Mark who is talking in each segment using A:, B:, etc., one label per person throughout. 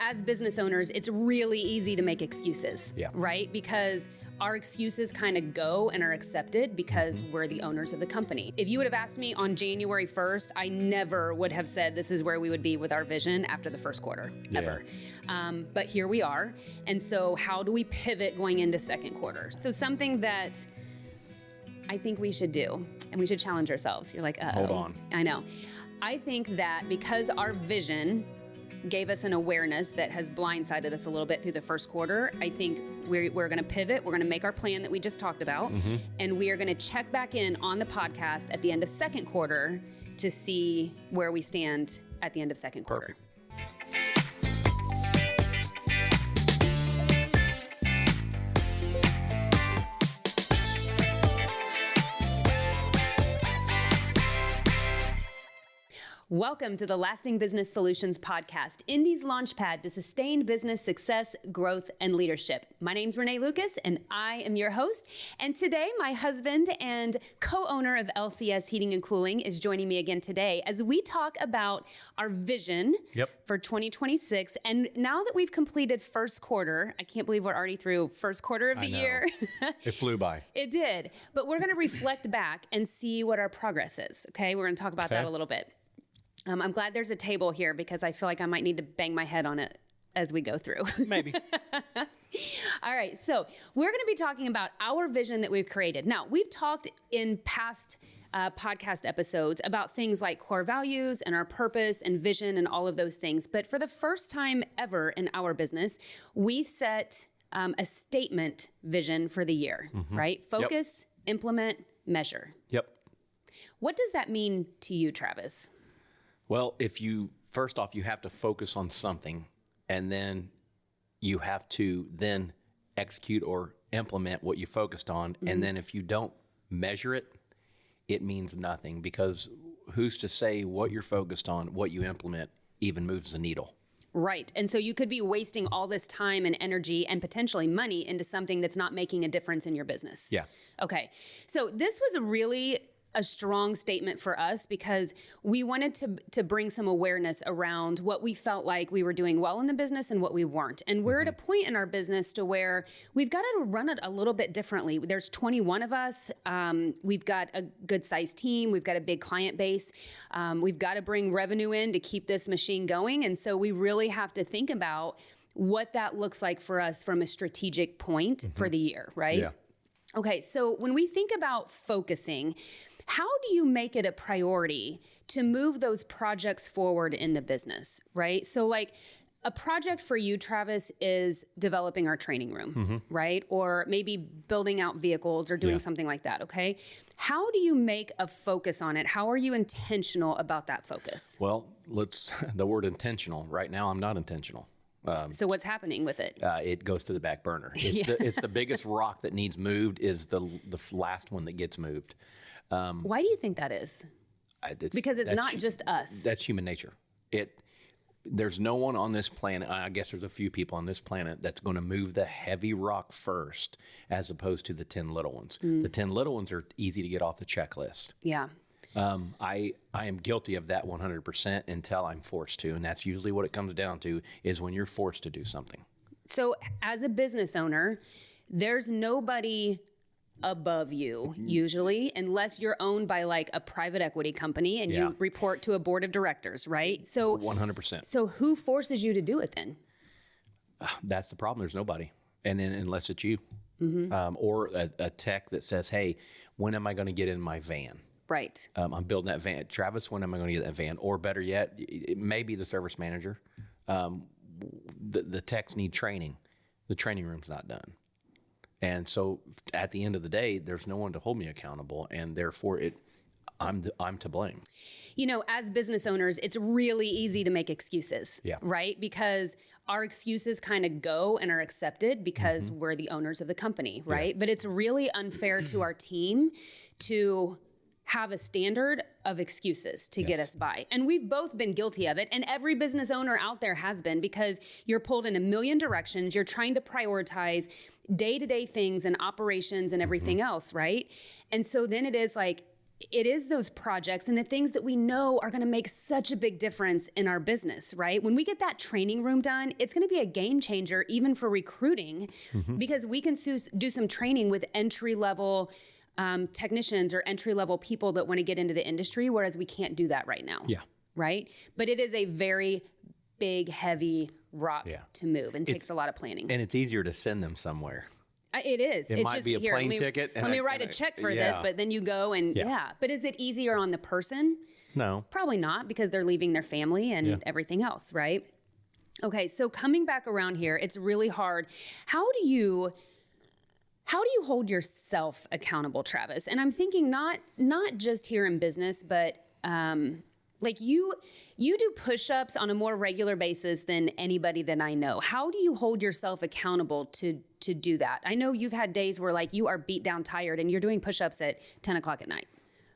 A: As business owners, it's really easy to make excuses, right? Because our excuses kind of go and are accepted because we're the owners of the company. If you would have asked me on January 1st, I never would have said this is where we would be with our vision after the first quarter, ever. But here we are. And so how do we pivot going into second quarter? So something that I think we should do, and we should challenge ourselves. You're like,
B: hold on.
A: I know. I think that because our vision gave us an awareness that has blindsided us a little bit through the first quarter, I think we're going to pivot. We're going to make our plan that we just talked about, and we are going to check back in on the podcast at the end of second quarter to see where we stand at the end of second quarter. Welcome to the Lasting Business Solutions Podcast, Indy's launchpad to sustained business success, growth, and leadership. My name's Renee Lucas, and I am your host. And today, my husband and co-owner of LCS Heating and Cooling is joining me again today as we talk about our vision for 2026. And now that we've completed first quarter, I can't believe we're already through first quarter of the year.
B: It flew by.
A: It did. But we're going to reflect back and see what our progress is. Okay, we're going to talk about that a little bit. I'm glad there's a table here because I feel like I might need to bang my head on it as we go through.
B: Maybe.
A: All right. So we're going to be talking about our vision that we've created. Now, we've talked in past podcast episodes about things like core values and our purpose and vision and all of those things. But for the first time ever in our business, we set a statement vision for the year, right? Focus, implement, measure. What does that mean to you, Travis?
B: Well, first off, you have to focus on something, and then you have to then execute or implement what you focused on. And then if you don't measure it, it means nothing, because who's to say what you're focused on, what you implement, even moves the needle?
A: Right. And so you could be wasting all this time and energy and potentially money into something that's not making a difference in your business. Okay. So this was a strong statement for us because we wanted to bring some awareness around what we felt like we were doing well in the business and what we weren't. And we're at a point in our business to where we've got to run it a little bit differently. There's 21 of us. We've got a good sized team. We've got a big client base. We've got to bring revenue in to keep this machine going. And so we really have to think about what that looks like for us from a strategic point for the year, right? Okay, so when we think about focusing, how do you make it a priority to move those projects forward in the business, right? So like a project for you, Travis, is developing our training room, right? Or maybe building out vehicles or doing something like that, okay? How do you make a focus on it? How are you intentional about that focus?
B: Well, the word intentional. Right now, I'm not intentional.
A: So what's happening with it?
B: It goes to the back burner. It's the biggest rock that needs moved is the last one that gets moved.
A: Why do you think that is? Because it's not just us.
B: That's human nature. There's no one on this planet, I guess there's a few people on this planet that's going to move the heavy rock first as opposed to the 10 little ones. The 10 little ones are easy to get off the checklist. I am guilty of that 100% until I'm forced to. And that's usually what it comes down to, is when you're forced to do something.
A: So as a business owner, there's nobody above you usually, unless you're owned by like a private equity company and you report to a board of directors, right? So
B: 100%.
A: So who forces you to do it then?
B: That's the problem. There's nobody. And then unless it's you or a tech that says, hey, when am I going to get in my van?
A: Right.
B: I'm building that van. Travis, when am I going to get that van? Or better yet, it may be the service manager. The techs need training. The training room's not done. And so at the end of the day, there's no one to hold me accountable. And therefore, I'm to blame.
A: As business owners, it's really easy to make excuses, right? Because our excuses kind of go and are accepted because we're the owners of the company, right? But it's really unfair to our team to have a standard of excuses to get us by. And we've both been guilty of it. And every business owner out there has been, because you're pulled in a million directions. You're trying to prioritize day-to-day things and operations and everything else, right? And so then it is like, it is those projects and the things that we know are going to make such a big difference in our business, right? When we get that training room done, it's going to be a game changer even for recruiting, because we can do some training with entry-level technicians or entry-level people that want to get into the industry, whereas we can't do that right now.
B: Yeah.
A: Right? But it is a very big, heavy rock to move and takes a lot of planning.
B: And it's easier to send them somewhere.
A: It is.
B: It might be a plane ticket.
A: Let me write a check for this, but then you go and But is it easier on the person?
B: No.
A: Probably not, because they're leaving their family and everything else, right? Okay, so coming back around here, it's really hard. How do you hold yourself accountable, Travis? And I'm thinking not just here in business, but like you do push-ups on a more regular basis than anybody that I know. How do you hold yourself accountable to do that? I know you've had days where like you are beat down tired and you're doing push-ups at 10 o'clock at night.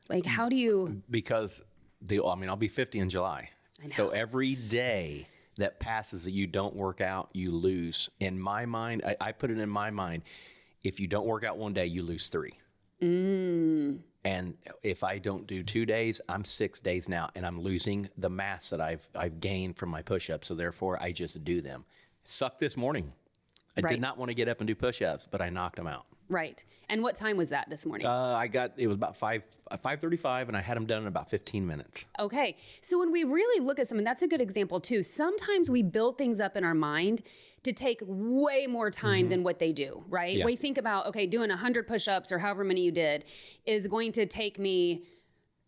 A: Like how do you?
B: Because I'll be 50 in July.
A: I know.
B: So every day that passes that you don't work out, you lose. In my mind, I put it in my mind, if you don't work out one day, you lose 3. And if I don't do 2 days, I'm 6 days now, and I'm losing the mass that I've gained from my push-ups. So therefore, I just do them. Sucked this morning. I did not want to get up and do push-ups, but I knocked them out.
A: Right. And what time was that this morning?
B: It was about 5:35, and I had them done in about 15 minutes.
A: Okay. So when we really look at something, that's a good example too. Sometimes we build things up in our mind to take way more time than what they do, right?
B: Yeah.
A: We think about, okay, doing 100 push-ups or however many you did is going to take me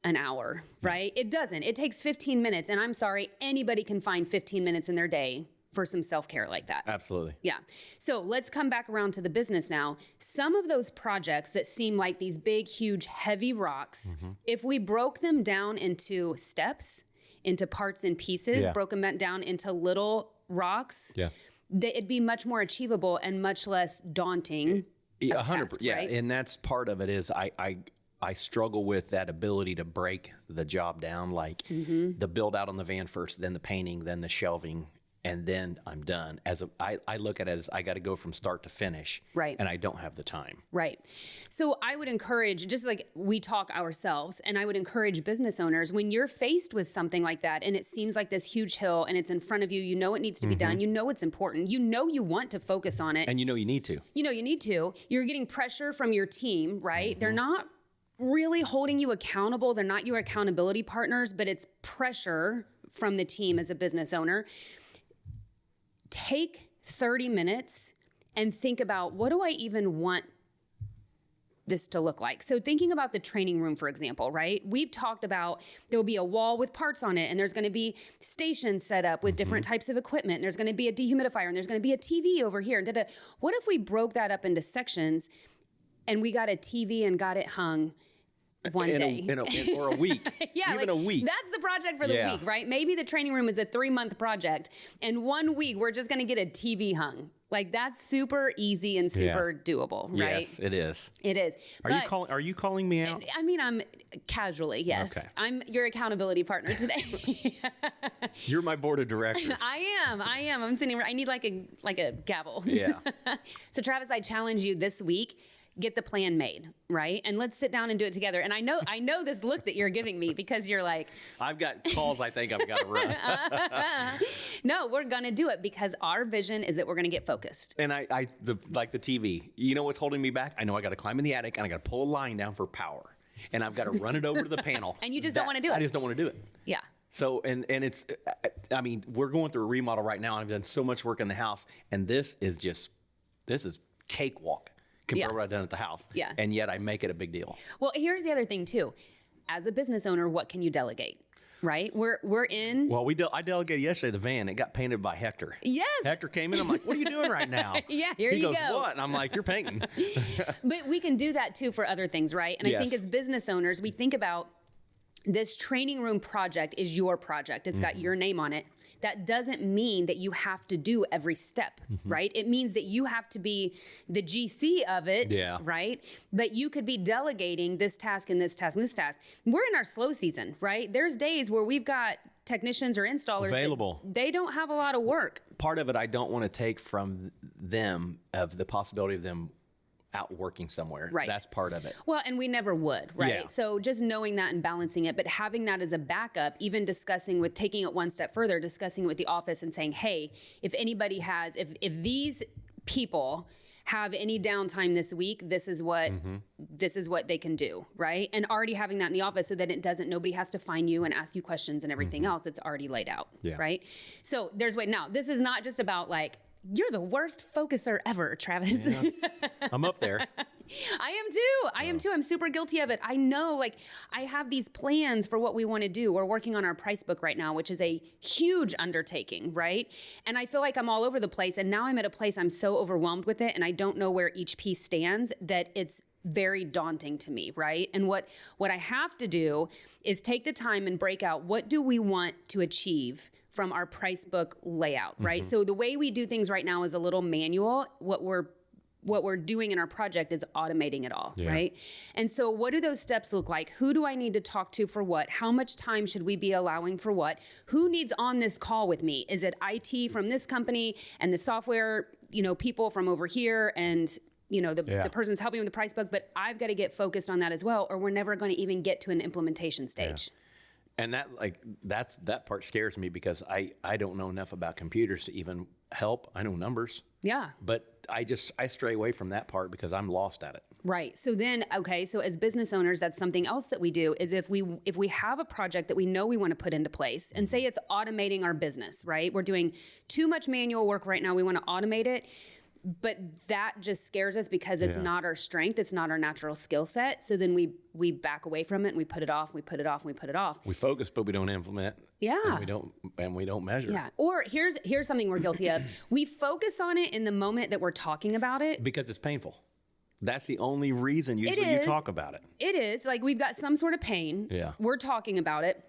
A: an hour, right? It doesn't. It takes 15 minutes. And I'm sorry, anybody can find 15 minutes in their day for some self-care like that.
B: Absolutely.
A: Yeah. So let's come back around to the business now. Some of those projects that seem like these big, huge, heavy rocks, if we broke them down into steps, into parts and pieces, broke them down into little rocks, it'd be much more achievable and much less daunting.
B: 100%. Yeah.
A: Right?
B: And that's part of it is I struggle with that ability to break the job down, like the build out on the van first, then the painting, then the shelving, and then I'm done. I look at it as I got to go from start to finish.
A: Right.
B: And I don't have the time.
A: Right. So I would encourage, just like we talk ourselves, and I would encourage business owners, when you're faced with something like that and it seems like this huge hill and it's in front of you, you know it needs to be done, you know it's important, you know you want to focus on it.
B: And you know you need to.
A: You know you need to. You're getting pressure from your team, right? They're not really holding you accountable. They're not your accountability partners, but it's pressure from the team as a business owner. Take 30 minutes and think about, what do I even want this to look like? So thinking about the training room, for example, right? We've talked about there will be a wall with parts on it, and there's going to be stations set up with different types of equipment, and there's going to be a dehumidifier, and there's going to be a TV over here. And what if we broke that up into sections and we got a TV and got it hung one day.
B: Or a week.
A: Yeah,
B: even a week.
A: That's the project for the week, right? Maybe the training room is a 3-month project, and 1 week we're just going to get a TV hung. Like, that's super easy and super doable, right?
B: Yes, it is.
A: It is.
B: Are you calling me out?
A: I mean, I'm casually, yes.
B: Okay.
A: I'm your accountability partner today.
B: You're my board of directors.
A: I am. I'm sitting. I need like a gavel.
B: Yeah.
A: So Travis, I challenge you this week. Get the plan made, right? And let's sit down and do it together. And I know this look that you're giving me, because you're like,
B: I've got calls I think I've got to run.
A: No, we're going to do it, because our vision is that we're going to get focused.
B: And like the TV, you know what's holding me back? I know I got to climb in the attic and I got to pull a line down for power, and I've got to run it over to the panel.
A: And you just don't want to do it.
B: I just don't want to do it.
A: Yeah.
B: So, and it's, I mean, we're going through a remodel right now. I've done so much work in the house, and this is cakewalk compared to what I've done at the house.
A: Yeah.
B: And yet I make it a big deal.
A: Well, here's the other thing too. As a business owner, what can you delegate? Right? We're in.
B: Well, I delegated yesterday the van. It got painted by Hector.
A: Yes.
B: Hector came in. I'm like, what are you doing right now?
A: Yeah, here
B: he
A: you
B: goes,
A: go.
B: What? And I'm like, you're painting.
A: But we can do that too for other things, right? And I think as business owners, we think about this training room project is your project. It's got your name on it. That doesn't mean that you have to do every step, right? It means that you have to be the GC of it, right? But you could be delegating this task and this task and this task. We're in our slow season, right? There's days where we've got technicians or installers
B: available.
A: They don't have a lot of work.
B: Part of it I don't want to take from them, of the possibility of them out working somewhere.
A: Right.
B: That's part of it.
A: Well, and we never would, right?
B: Yeah.
A: So just knowing that and balancing it, but having that as a backup, even discussing with, taking it one step further, discussing with the office and saying, hey, if anybody has, if these people have any downtime this week, this is what they can do, right? And already having that in the office so that nobody has to find you and ask you questions and everything else. It's already laid out, right? So there's way. Now, this is not just about like, you're the worst focuser ever, Travis.
B: Yeah. I'm up there.
A: I am too. I'm super guilty of it. I know, like, I have these plans for what we want to do. We're working on our price book right now, which is a huge undertaking, right? And I feel like I'm all over the place. And now I'm at a place I'm so overwhelmed with it, and I don't know where each piece stands, that it's very daunting to me, right? And what I have to do is take the time and break out, what do we want to achieve from our price book layout, right? So the way we do things right now is a little manual. What we're doing in our project is automating it all, right? And so what do those steps look like? Who do I need to talk to for what? How much time should we be allowing for what? Who needs on this call with me? Is it IT from this company and the software, people from over here, and the person's helping with the price book, but I've got to get focused on that as well, or we're never going to even get to an implementation stage.
B: And that part scares me, because I don't know enough about computers to even help. I know numbers. Yeah. But I stray away from that part because I'm lost at it.
A: Right. So then, so as business owners, that's something else that we do is if we have a project that we know we want to put into place, and say it's automating our business, right? We're doing too much manual work right now. We want to automate it. But that just scares us because it's not our strength. It's not our natural skill set. So then we back away from it, and we put it off, we put it off, we put it off.
B: We focus, but we don't implement. Yeah. And we don't measure. Yeah.
A: Or here's something we're guilty of. We focus on it in the moment that we're talking about it.
B: Because it's painful. That's the only reason usually you talk about it.
A: It is. Like, we've got some sort of pain. Yeah. We're talking about it.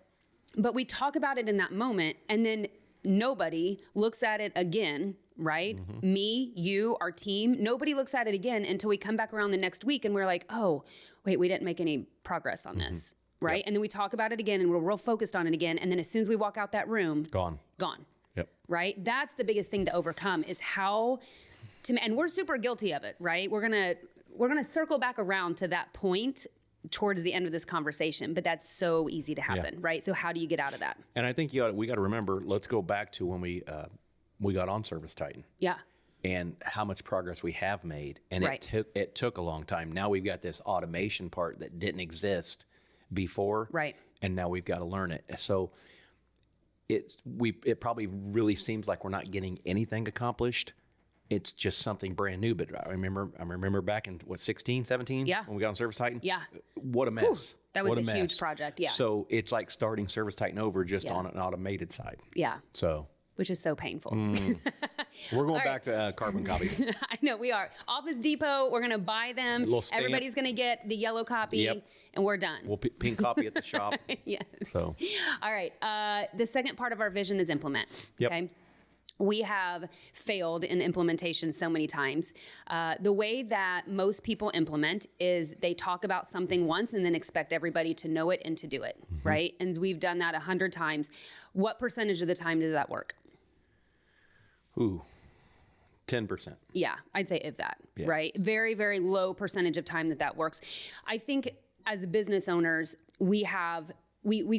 A: But we talk about it in that moment, and then nobody looks at it again, right? Me, you, our team, nobody looks at it again until we come back around the next week and we're like, oh, wait, we didn't make any progress on this, right? Yep. And then we talk about it again and we're real focused on it again. And then as soon as we walk out that room, gone. Yep. Right? That's the biggest thing to overcome, is how to, and we're super guilty of it, right? We're gonna circle back around to that point towards the end of this conversation, but that's so easy to happen, right? So how do you get out of that?
B: And I think we got to remember, let's go back to when we got on Service Titan. Yeah. And how much progress we have made. And it took a long time. Now we've got this automation part that didn't exist before. Right. And now we've got to learn it. So it probably really seems like we're not getting anything accomplished. It's just something brand new. But I remember back in 16, 17? Yeah. When we got on Service Titan? Yeah. What a mess. Whew,
A: that was a huge project. Yeah.
B: So it's like starting Service Titan over, just on an automated side. Yeah. So.
A: Which is so painful.
B: We're going back to carbon copies.
A: I know, we are. Office Depot, we're going to buy them. Everybody's going to get the yellow copy, and we're done.
B: We'll pink copy at the shop.
A: Yes. So. All right. The second part of our vision is implement. Yep. Okay. We have failed in implementation so many times. The way that most people implement is they talk about something once and then expect everybody to know it and to do it, right? And we've done that 100 times. What percentage of the time does that work?
B: Ooh, 10%.
A: Yeah, I'd say if that, right? Very, very low percentage of time that works. I think as business owners, we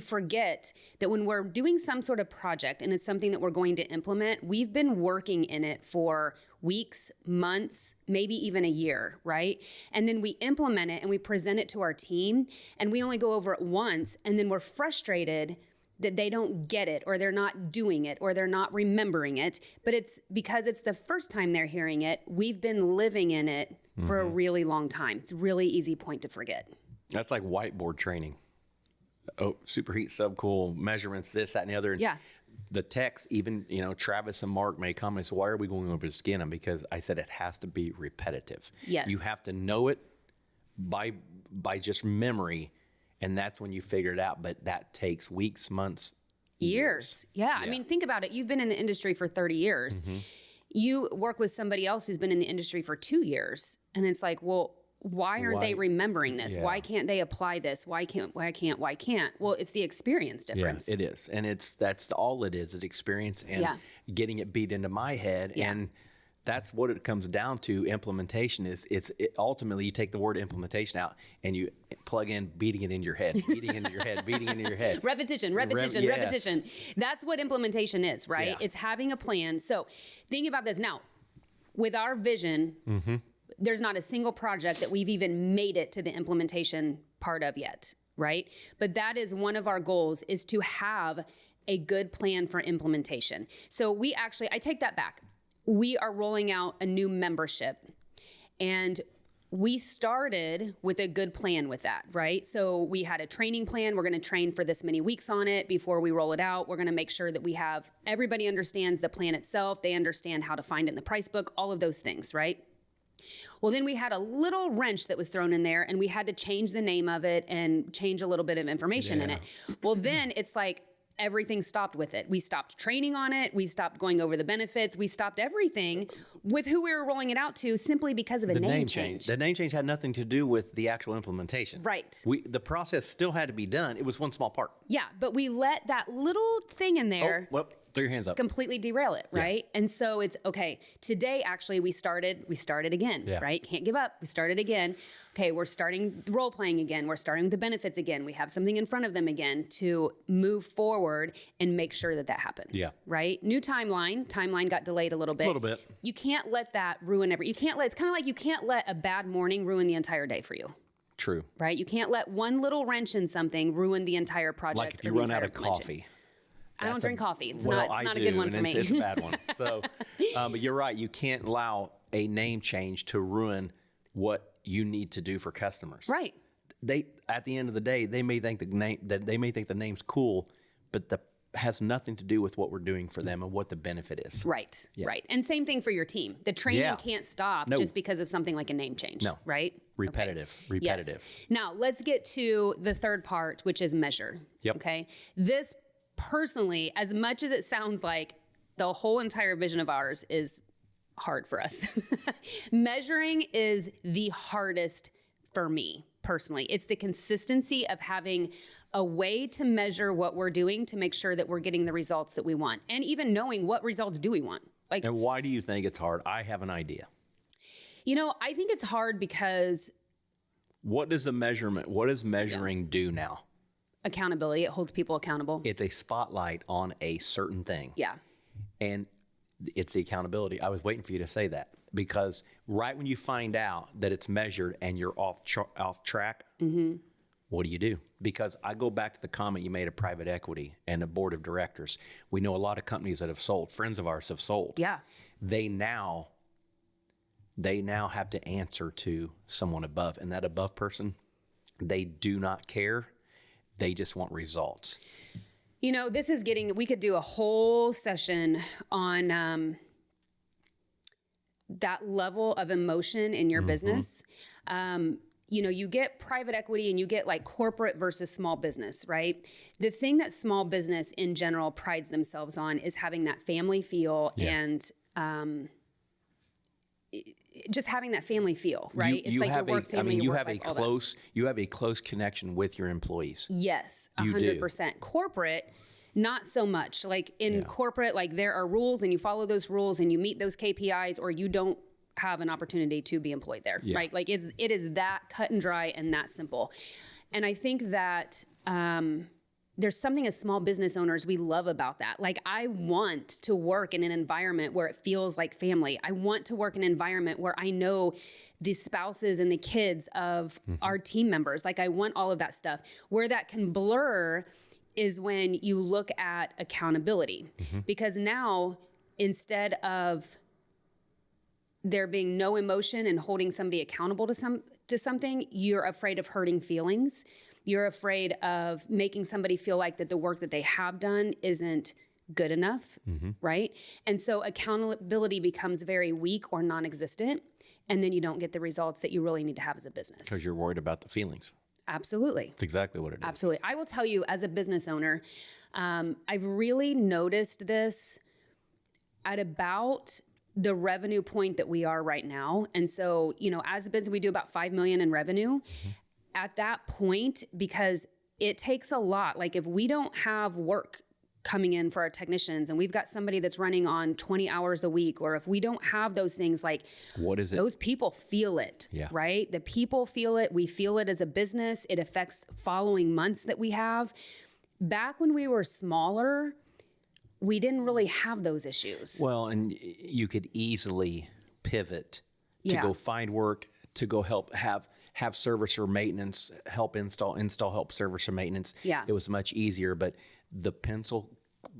A: forget that when we're doing some sort of project and it's something that we're going to implement, we've been working in it for weeks, months, maybe even a year, right? And then we implement it and we present it to our team and we only go over it once, and then we're frustrated that they don't get it, or they're not doing it, or they're not remembering it. But it's because it's the first time they're hearing it. We've been living in it for a really long time. It's a really easy point to forget.
B: That's like whiteboard training. Oh, superheat, subcool, measurements, this, that, and the other. And the techs, even, Travis and Mark may come and say, why are we going over the skin? Because I said it has to be repetitive. Yes. You have to know it by just memory, and that's when you figure it out. But that takes weeks, months, years. Yeah. I mean, think about it. You've been in the industry for 30 years. You work with somebody else who's been in the industry for 2 years. And it's like, well, why aren't they remembering this? Yeah. Why can't they apply this? Why can't? Well, it's the experience difference. Yeah, it is. And that's all it is. It's experience and getting it beat into my head. Yeah. And That's what it comes down to. Implementation is ultimately you take the word implementation out and you plug in beating it in your head, beating into your head, beating into your head.
A: Repetition. That's what implementation is, right?
B: Yeah.
A: It's having a plan. So think about this now. With our vision, there's not a single project that we've even made it to the implementation part of yet, right? But that is one of our goals, is to have a good plan for implementation. So I take that back. We are rolling out a new membership, and we started with a good plan with that, right? So we had a training plan. We're going to train for this many weeks on it before we roll it out. We're going to make sure that everybody understands the plan itself. They understand how to find it in the price book, all of those things, right? Well, then we had a little wrench that was thrown in there, and we had to change the name of it and change a little bit of information in it. Well, then it's like, everything stopped with it. We stopped training on it. We stopped going over the benefits. We stopped everything with who we were rolling it out to, simply because of a name change.
B: The name change had nothing to do with the actual implementation.
A: Right.
B: The process still had to be done. It was one small part.
A: Yeah, but we let that little thing in there.
B: Oh, well, throw your hands up.
A: Completely derail it, right? Yeah. And so it's okay. Today, actually, we started again, right? Can't give up. We started again. Okay, we're starting role playing again. We're starting with the benefits again. We have something in front of them again to move forward and make sure that happens. Yeah. Right? New timeline. Timeline got delayed a little bit. You can't let that ruin it's kind of like you can't let a bad morning ruin the entire day for you.
B: True.
A: Right? You can't let one little wrench in something ruin the entire project.
B: Like if you run out of coffee.
A: I don't drink coffee. It's not a good one for me.
B: It's a bad one. So, but you're right. You can't allow a name change to ruin what you need to do for customers.
A: Right.
B: At the end of the day, they may think the name's cool, but has nothing to do with what we're doing for them and what the benefit is.
A: Right. Yeah. Right. And same thing for your team. The training can't stop just because of something like a name change. No. Right.
B: Repetitive.
A: Yes. Now let's get to the third part, which is measure.
B: Yep.
A: Okay. This, personally, as much as it sounds like the whole entire vision of ours is hard for us, measuring is the hardest for me personally. It's the consistency of having a way to measure what we're doing to make sure that we're getting the results that we want, and even knowing what results do we want.
B: And why do you think it's hard? I have an idea.
A: I think it's hard because
B: what does measuring do now?
A: Accountability. It holds people accountable.
B: It's a spotlight on a certain thing.
A: Yeah.
B: And it's the accountability. I was waiting for you to say that, because right when you find out that it's measured and you're off track, what do? Because I go back to the comment you made of private equity and the board of directors. We know a lot of companies that have sold. Friends of ours have sold.
A: Yeah.
B: They now have to answer to someone above, and that above person, they do not care. They just want results. We could do a whole session on that level of emotion in your business. You get private equity and you get like corporate versus small business, right? The thing that small business in general prides themselves on is having that family feel and just having that family feel, right? It's like your work family. You have a close connection with your employees.
A: Yes, 100%. Corporate, not so much. Like in corporate, like there are rules and you follow those rules and you meet those KPIs, or you don't have an opportunity to be employed there, right? Like it is that cut and dry and that simple. And I think that there's something as small business owners we love about that. Like, I want to work in an environment where it feels like family. I want to work in an environment where I know the spouses and the kids of our team members. Like, I want all of that stuff. Where that can blur is when you look at accountability, because now instead of there being no emotion and holding somebody accountable to something, you're afraid of hurting feelings. You're afraid of making somebody feel like that the work that they have done isn't good enough, right? And so accountability becomes very weak or non-existent, and then you don't get the results that you really need to have as a business.
B: Because you're worried about the feelings.
A: Absolutely.
B: That's exactly what it is.
A: Absolutely. I will tell you, as a business owner, I've really noticed this at about the revenue point that we are right now. And so, as a business, we do about 5 million in revenue. At that point, because it takes a lot, like if we don't have work coming in for our technicians and we've got somebody that's running on 20 hours a week, or if we don't have those things, like
B: what is it?
A: Those people feel it, right? The people feel it. We feel it as a business. It affects following months that we have. Back when we were smaller, we didn't really have those issues.
B: Well, and you could easily pivot to go find work, to go help have service or maintenance, help install help service or maintenance.
A: Yeah.
B: It was much easier, but the pencil,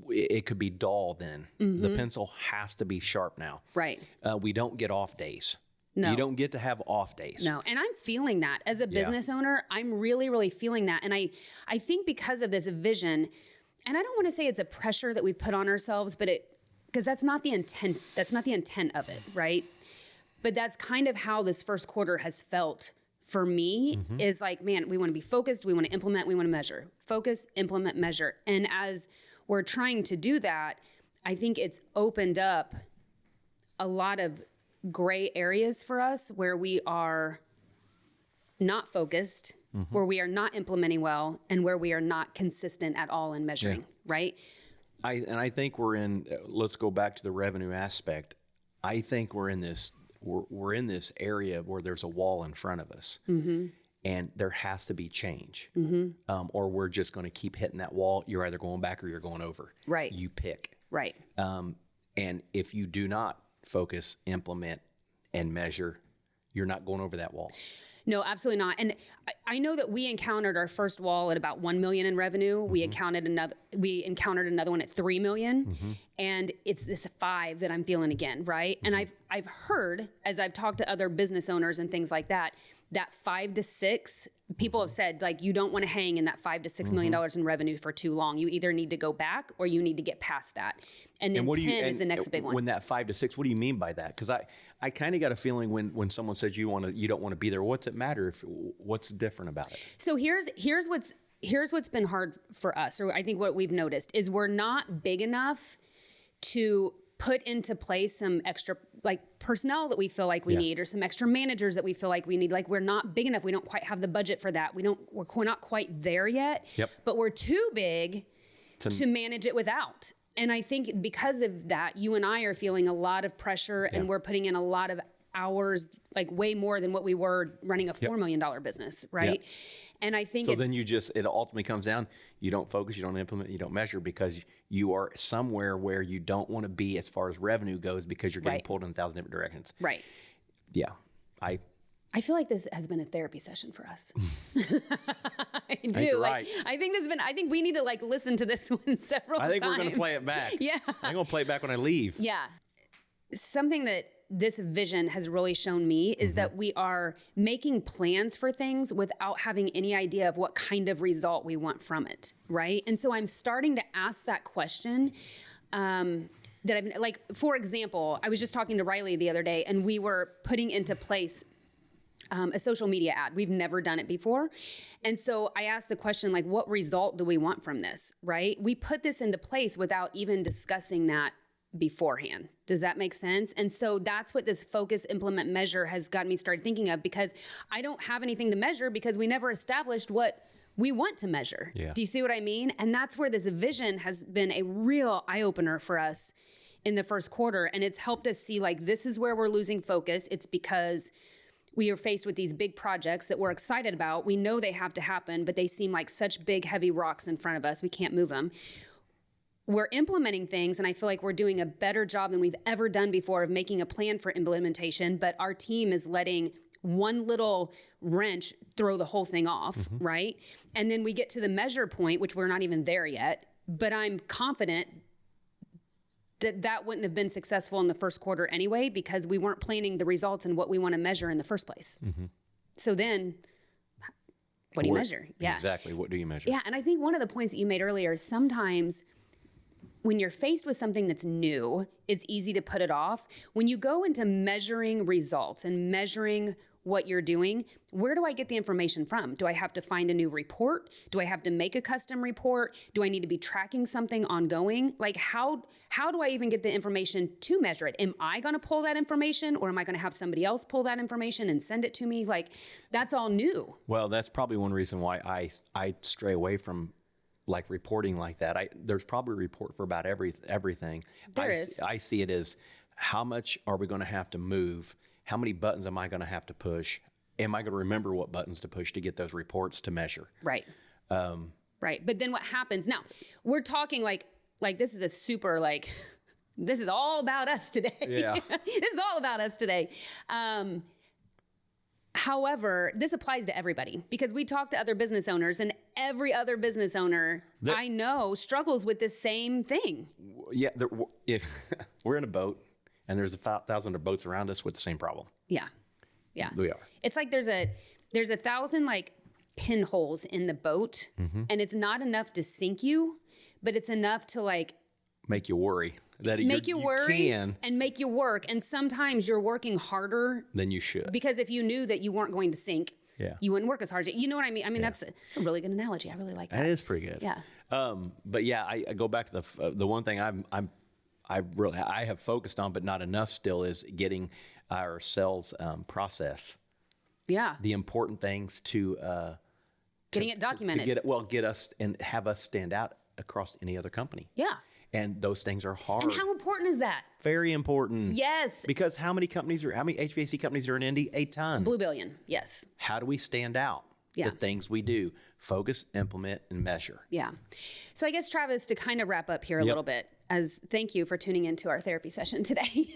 B: it could be dull then. The pencil has to be sharp now.
A: Right.
B: We don't get off days.
A: No.
B: You don't get to have off days.
A: No. And I'm feeling that as a business owner. I'm really, really feeling that. And I think because of this vision, and I don't want to say it's a pressure that we put on ourselves, but because that's not the intent. That's not the intent of it, right? But that's kind of how this first quarter has felt for me, is like, man, we want to be focused. We want to implement. We want to measure. Focus, implement, measure. And as we're trying to do that, I think it's opened up a lot of gray areas for us where we are not focused, where we are not implementing well, and where we are not consistent at all in measuring, right?
B: I think we're in, let's go back to the revenue aspect. I think we're in this area where there's a wall in front of us, and there has to be change, or we're just going to keep hitting that wall. You're either going back or you're going over.
A: Right.
B: You pick.
A: Right.
B: And if you do not focus, implement, and measure, you're not going over that wall.
A: No, absolutely not. And I know that we encountered our first wall at about 1 million in revenue. We encountered another one at 3 million. And it's this 5 that I'm feeling again, right? And I've heard, as I've talked to other business owners and things like that, that 5 to 6, people have said, like, you don't want to hang in that $5 to $6 million in revenue for too long. You either need to go back or you need to get past that. And then 10 is the next big one.
B: When that 5 to 6, what do you mean by that? Because I kind of got a feeling when someone says you don't want to be there, what's it matter? What's different about it?
A: So here's what's been hard for us, or I think what we've noticed is we're not big enough to put into place some extra like personnel that we feel like we need, or some extra managers that we feel like we need. Like, we're not big enough. We don't quite have the budget for that. We're not quite there yet, but we're too big to manage it without. And I think because of that, you and I are feeling a lot of pressure, and we're putting in a lot of hours, like way more than what we were running a $4 million business. Right. And I think
B: then it ultimately comes down, you don't focus, you don't implement, you don't measure, because you are somewhere where you don't want to be as far as revenue goes, because you're getting pulled in 1,000 different directions.
A: Right.
B: Yeah. I
A: feel like this has been a therapy session for us. I do.
B: You're
A: right. I think we need to like listen to this one several times.
B: I think we're going to play it back. I'm going to play it back when I leave.
A: Yeah. Something that this vision has really shown me is that we are making plans for things without having any idea of what kind of result we want from it, right? And so I'm starting to ask that question. That I've been, like, for example, I was just talking to Riley the other day, and we were putting into place a social media ad. We've never done it before. And so I asked the question, like, what result do we want from this, right? We put this into place without even discussing that beforehand. Does that make sense? And so that's what this focus, implement, measure has got me started thinking of, because I don't have anything to measure because we never established what we want to measure. Yeah. Do you see what I mean? And that's where this vision has been a real eye-opener for us in the first quarter. And it's helped us see, like, this is where we're losing focus. It's because we are faced with these big projects that we're excited about. We know they have to happen, but they seem like such big, heavy rocks in front of us. We can't move them. We're implementing things, and I feel like we're doing a better job than we've ever done before of making a plan for implementation, but our team is letting one little wrench throw the whole thing off, right? And then we get to the measure point, which we're not even there yet, but I'm confident that wouldn't have been successful in the first quarter anyway, because we weren't planning the results and what we want to measure in the first place. So then what do you measure?
B: Yeah, exactly. What do you measure?
A: Yeah. And I think one of the points that you made earlier is sometimes when you're faced with something that's new, it's easy to put it off. When you go into measuring results and measuring what you're doing, where do I get the information from? Do I have to find a new report? Do I have to make a custom report? Do I need to be tracking something ongoing? Like, how do I even get the information to measure it? Am I going to pull that information, or am I going to have somebody else pull that information and send it to me? Like, that's all new.
B: Well, that's probably one reason why I stray away from like reporting like that, there's probably a report for about everything.
A: There is.
B: I see it as how much are we going to have to move? How many buttons am I going to have to push? Am I going to remember what buttons to push to get those reports to measure?
A: Right. Right. But then what happens now? We're talking like this is a super like this is all about us today.
B: Yeah.
A: This is all about us today. However, this applies to everybody because we talk to other business owners, and every other business owner I know struggles with this same thing.
B: Yeah, if we're in a boat and there's 1,000 boats around us with the same problem.
A: Yeah, yeah,
B: we are.
A: It's like there's 1,000 like pinholes in the boat, and it's not enough to sink you, but it's enough to like
B: make you worry.
A: Make you worry and make you work. And sometimes you're working harder
B: than you should.
A: Because if you knew that you weren't going to sink, you wouldn't work as hard. You know what I mean? I mean, that's a really good analogy. I really like that.
B: That is pretty good.
A: Yeah.
B: But yeah, I go back to the one thing I have focused on, but not enough still, is getting our sales process.
A: Yeah.
B: The important things to
A: getting it documented.
B: Get us and have us stand out across any other company.
A: Yeah.
B: And those things are hard.
A: And how important is that?
B: Very important.
A: Yes.
B: Because how many HVAC companies are in Indy? A ton.
A: Blue billion. Yes.
B: How do we stand out?
A: Yeah.
B: The things we do: focus, implement, and measure.
A: Yeah. So I guess, Travis, to kind of wrap up here a little bit, thank you for tuning into our therapy session today.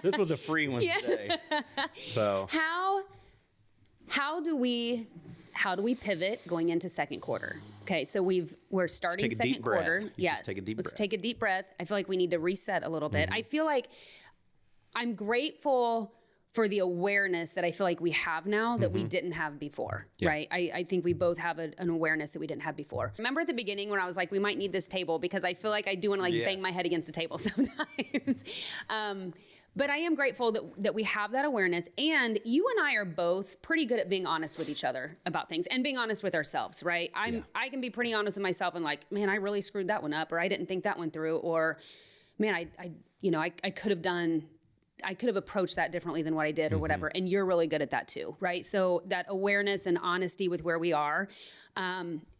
B: This was a free one today. So how do we pivot going into second quarter? Okay, so we're starting second quarter. Just take a deep breath.
A: Let's take a deep breath. I feel like we need to reset a little bit. I feel like I'm grateful for the awareness that I feel like we have now that we didn't have before, right? I think we both have an awareness that we didn't have before. Remember at the beginning when I was like, we might need this table, because I feel like I do want to like bang my head against the table sometimes. But I am grateful that we have that awareness, and you and I are both pretty good at being honest with each other about things and being honest with ourselves, right? I can be pretty honest with myself and like, man, I really screwed that one up, or I didn't think that one through, or man, I could have approached that differently than what I did or whatever. And you're really good at that too, right? So that awareness and honesty with where we are.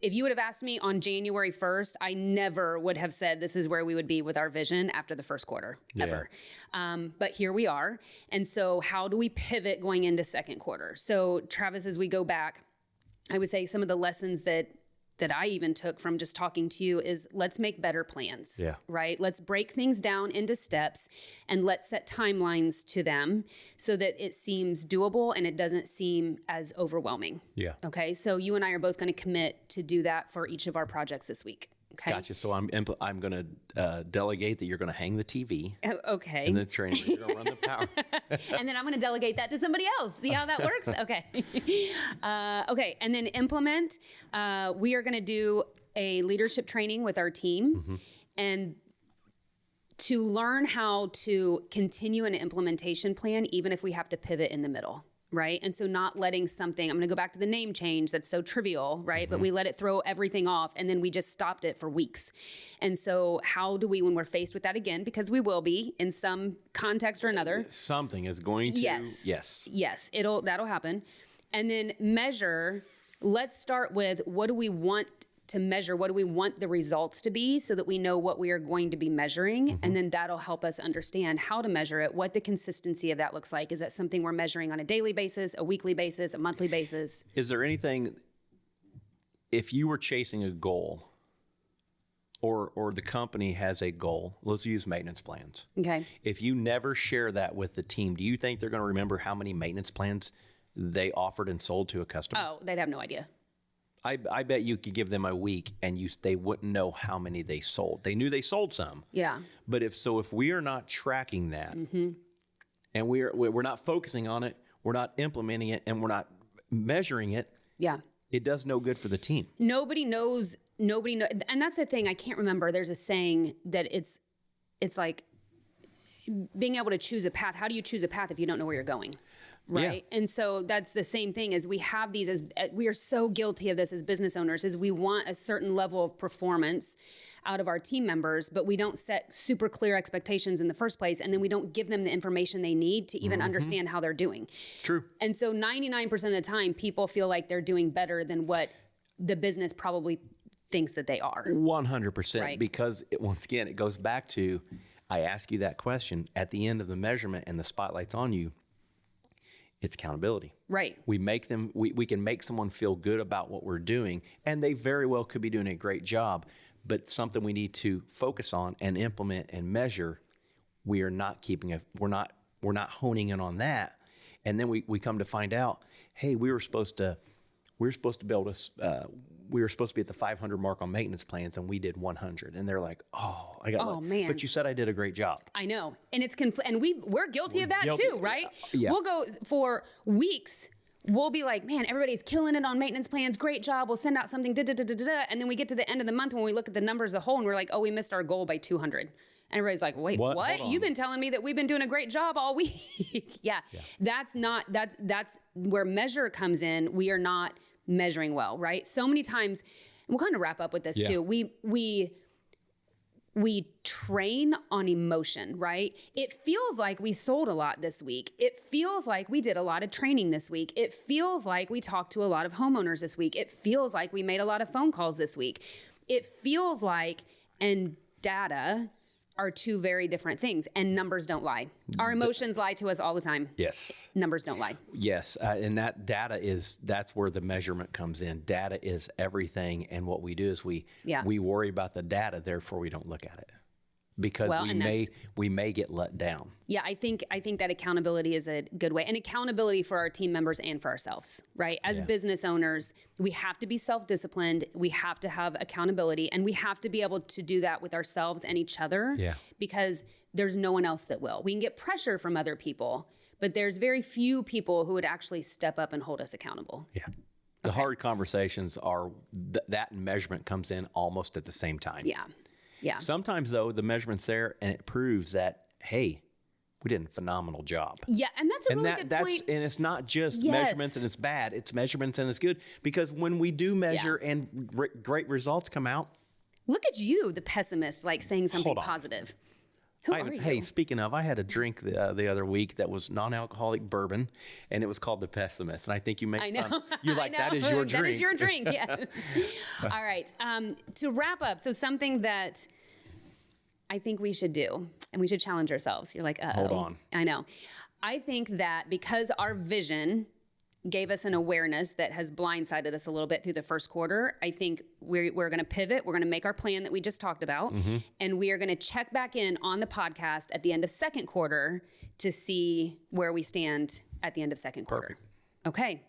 A: If you would have asked me on January 1st, I never would have said this is where we would be with our vision after the first quarter, ever. But here we are. And so how do we pivot going into second quarter? So Travis, as we go back, I would say some of the lessons that I even took from just talking to you is let's make better plans, right? Let's break things down into steps and let's set timelines to them so that it seems doable and it doesn't seem as overwhelming. Yeah. Okay. So you and I are both going to commit to do that for each of our projects this week. Okay.
B: Gotcha. So I'm going to delegate that you're going to hang the TV.
A: Okay.
B: In the train. You're going to run the power.
A: And then I'm going to delegate that to somebody else. See how that works? Okay. Okay. And then implement. We are going to do a leadership training with our team and to learn how to continue an implementation plan, even if we have to pivot in the middle. Right. And so not letting something, I'm going to go back to the name change. That's so trivial. Right. But we let it throw everything off and then we just stopped it for weeks. And so how do we, when we're faced with that again, because we will be in some context or another.
B: Something is going to. Yes.
A: That'll happen. And then measure. Let's start with what do we want to measure? What do we want the results to be so that we know what we are going to be measuring? And then that'll help us understand how to measure it, what the consistency of that looks like. Is that something we're measuring on a daily basis, a weekly basis, a monthly basis?
B: Is there anything, if you were chasing a goal or the company has a goal, let's use maintenance plans.
A: Okay.
B: If you never share that with the team, do you think they're going to remember how many maintenance plans they offered and sold to a customer?
A: Oh, they'd have no idea.
B: I bet you could give them a week and they wouldn't know how many they sold. They knew they sold some.
A: Yeah.
B: But if we are not tracking that and we're not focusing on it, we're not implementing it, and we're not measuring it, it does no good for the team.
A: Nobody knows. And that's the thing. I can't remember. There's a saying that it's like being able to choose a path. How do you choose a path if you don't know where you're going? Right. Yeah. And so that's the same thing as we have these, as we are so guilty of this as business owners, is we want a certain level of performance out of our team members, but we don't set super clear expectations in the first place. And then we don't give them the information they need to even understand how they're doing.
B: True.
A: And so 99% of the time, people feel like they're doing better than what the business probably thinks that they are.
B: 100%.
A: Right.
B: Because once again, it goes back to, I ask you that question at the end of the measurement and the spotlight's on you. It's accountability.
A: Right.
B: We can make someone feel good about what we're doing, and they very well could be doing a great job, but something we need to focus on and implement and measure. We're not honing in on that. And then we come to find out, hey, we were supposed to be at the 500 mark on maintenance plans, and we did 100. And they're like, man, but you said I did a great job.
A: I know. And it's and we're guilty of that too, right?
B: Yeah.
A: We'll go for weeks. We'll be like, man, everybody's killing it on maintenance plans. Great job. We'll send out something. And then we get to the end of the month when we look at the numbers as a whole, and we're like, oh, we missed our goal by 200. And everybody's like, wait, what? You've been telling me that we've been doing a great job all week. Yeah. That's where measure comes in. We are not measuring well, right? So many times, we'll kind of wrap up with this too. We train on emotion, right? It feels like we sold a lot this week. It feels like we did a lot of training this week. It feels like we talked to a lot of homeowners this week. It feels like we made a lot of phone calls this week. It feels like, and data are two very different things, and numbers don't lie. Our emotions lie to us all the time.
B: Yes.
A: Numbers don't lie.
B: Yes. And that data that's where the measurement comes in. Data is everything. And what we do is we worry about the data, therefore we don't look at it. Because we may get let down. Yeah,
A: I think that accountability is a good way. And accountability for our team members and for ourselves, right? As business owners, we have to be self-disciplined. We have to have accountability, and we have to be able to do that with ourselves and each other because there's no one else that will. We can get pressure from other people, but there's very few people who would actually step up and hold us accountable.
B: Yeah. The hard conversations are that measurement comes in almost at the same time.
A: Yeah. Yeah.
B: Sometimes, though, the measurement's there and it proves that, hey, we did a phenomenal job.
A: Yeah, and that's a really good point.
B: And it's not just measurements and it's bad. It's measurements and it's good. Because when we do measure and great results come out.
A: Look at you, the pessimist, like saying something positive. Who are you?
B: Hey, speaking of, I had a drink the other week that was non-alcoholic bourbon, and it was called the Pessimist. And I think you make fun. You're like, that is your drink.
A: That is your drink, yes. All right. To wrap up, so something that I think we should do, and we should challenge ourselves. You're like,
B: hold on.
A: I know. I think that because our vision gave us an awareness that has blindsided us a little bit through the first quarter, I think we're going to pivot. We're going to make our plan that we just talked about, and we are going to check back in on the podcast at the end of second quarter to see where we stand at the end of second quarter.
B: Perfect.
A: Okay.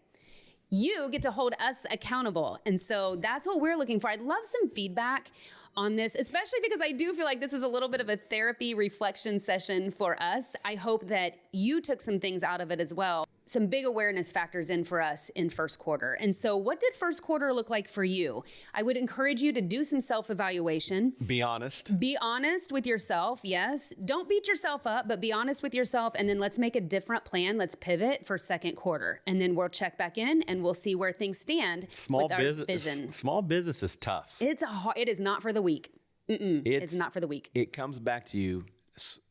A: You get to hold us accountable. And so that's what we're looking for. I'd love some feedback on this, especially because I do feel like this is a little bit of a therapy reflection session for us. I hope that you took some things out of it as well. Some big awareness factors in for us in first quarter. And so what did first quarter look like for you? I would encourage you to do some self-evaluation.
B: Be honest.
A: Be honest with yourself, yes. Don't beat yourself up, but be honest with yourself. And then let's make a different plan. Let's pivot for second quarter. And then we'll check back in and we'll see where things stand with our vision.
B: Small business is tough.
A: It is not for the weak. It's not for the weak.
B: It comes back to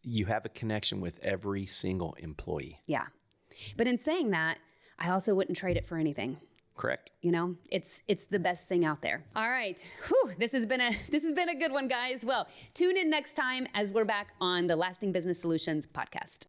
B: you have a connection with every single employee.
A: Yeah. But in saying that, I also wouldn't trade it for anything.
B: Correct.
A: You know, it's the best thing out there. All right. Whew, this has been a good one, guys. Well, tune in next time as we're back on the Lasting Business Solutions podcast.